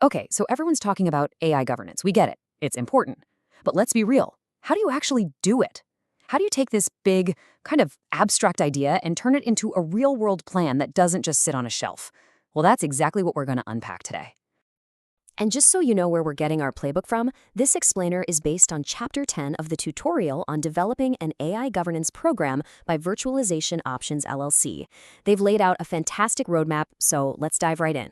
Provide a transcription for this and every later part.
Okay, so everyone's talking about AI governance. We get it. It's important. But let's be real. How do you actually do it? How do you take this big, kind of abstract idea and turn it into a real-world plan that doesn't just sit on a shelf? Well, that's exactly what we're going to unpack today. And just so you know where we're getting our playbook from, this explainer is based on Chapter 10 of the tutorial on developing an AI governance program by Virtualization Options LLC. They've laid out a fantastic roadmap, so let's dive right in.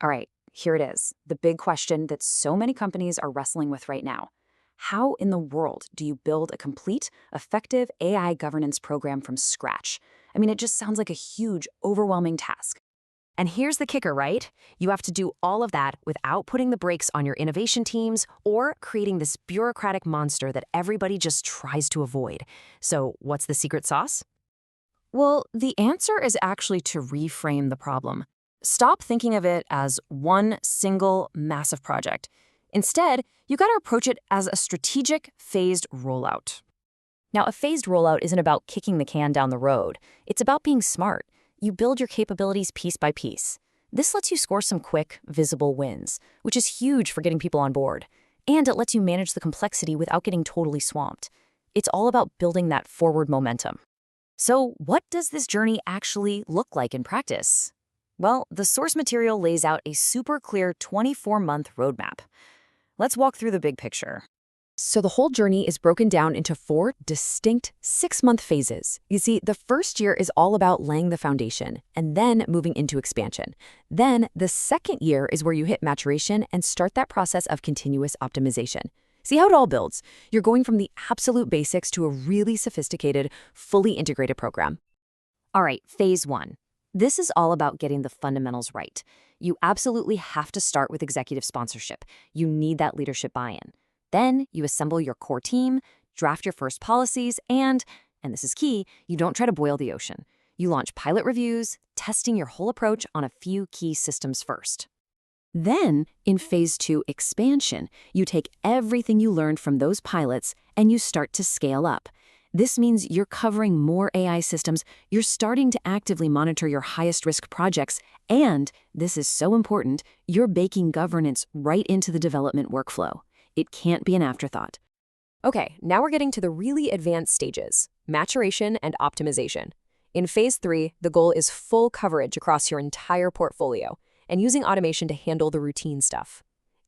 All right, here it is. The big question that so many companies are wrestling with right now. How in the world do you build a complete, effective AI governance program from scratch? I mean, it just sounds like a huge, overwhelming task. And here's the kicker, right? You have to do all of that without putting the brakes on your innovation teams or creating this bureaucratic monster that everybody just tries to avoid. So what's the secret sauce? Well, the answer is actually to reframe the problem. Stop thinking of it as one single massive project. Instead, you got to approach it as a strategic, phased rollout. Now, a phased rollout isn't about kicking the can down the road. It's about being smart. You build your capabilities piece by piece. This lets you score some quick, visible wins, which is huge for getting people on board. And it lets you manage the complexity without getting totally swamped. It's all about building that forward momentum. So what does this journey actually look like in practice? Well, the source material lays out a super clear 24-month roadmap. Let's walk through the big picture. So the whole journey is broken down into 4 distinct 6-month phases. You see, the first year is all about laying the foundation and then moving into expansion. Then the second year is where you hit maturation and start that process of continuous optimization. See how it all builds? You're going from the absolute basics to a really sophisticated, fully integrated program. All right, phase 1. This is all about getting the fundamentals right. You absolutely have to start with executive sponsorship. You need that leadership buy-in. Then you assemble your core team, draft your first policies, and this is key, you don't try to boil the ocean. You launch pilot reviews, testing your whole approach on a few key systems first. Then, in phase 2 expansion, you take everything you learned from those pilots and you start to scale up. This means you're covering more AI systems, you're starting to actively monitor your highest risk projects, and, this is so important, you're baking governance right into the development workflow. It can't be an afterthought. Okay, now we're getting to the really advanced stages, maturation and optimization. In phase 3, the goal is full coverage across your entire portfolio and using automation to handle the routine stuff.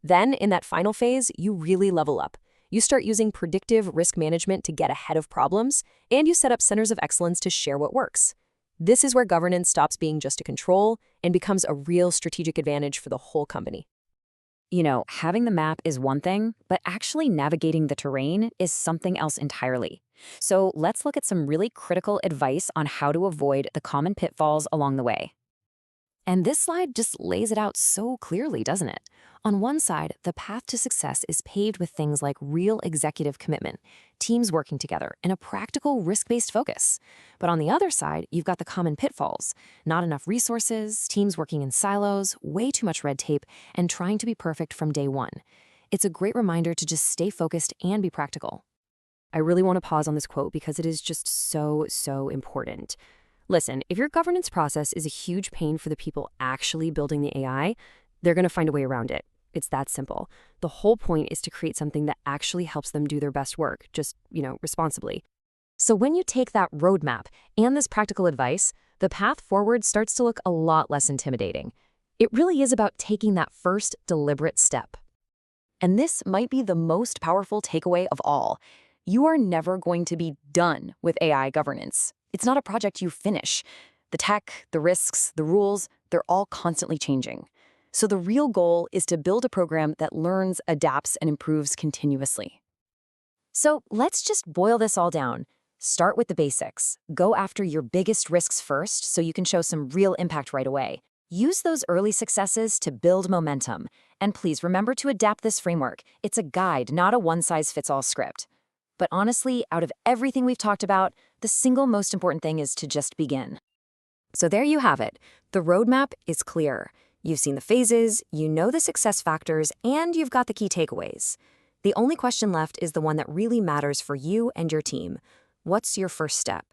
Then, in that final phase, you really level up. You start using predictive risk management to get ahead of problems, and you set up centers of excellence to share what works. This is where governance stops being just a control and becomes a real strategic advantage for the whole company. You know, having the map is one thing, but actually navigating the terrain is something else entirely. So let's look at some really critical advice on how to avoid the common pitfalls along the way. And this slide just lays it out so clearly, doesn't it? On one side, the path to success is paved with things like real executive commitment, teams working together, and a practical risk-based focus. But on the other side, you've got the common pitfalls: not enough resources, teams working in silos, way too much red tape, and trying to be perfect from day one. It's a great reminder to just stay focused and be practical. I really want to pause on this quote because it is just so important. Listen, if your governance process is a huge pain for the people actually building the AI, they're going to find a way around it. It's that simple. The whole point is to create something that actually helps them do their best work, just, responsibly. So when you take that roadmap and this practical advice, the path forward starts to look a lot less intimidating. It really is about taking that first deliberate step. And this might be the most powerful takeaway of all. You are never going to be done with AI governance. It's not a project you finish. The tech, the risks, the rules, they're all constantly changing. So the real goal is to build a program that learns, adapts, and improves continuously. So let's just boil this all down. Start with the basics. Go after your biggest risks first so you can show some real impact right away. Use those early successes to build momentum. And please remember to adapt this framework. It's a guide, not a one-size-fits-all script. But honestly, out of everything we've talked about, the single most important thing is to just begin. So there you have it. The roadmap is clear. You've seen the phases, you know the success factors, and you've got the key takeaways. The only question left is the one that really matters for you and your team. What's your first step?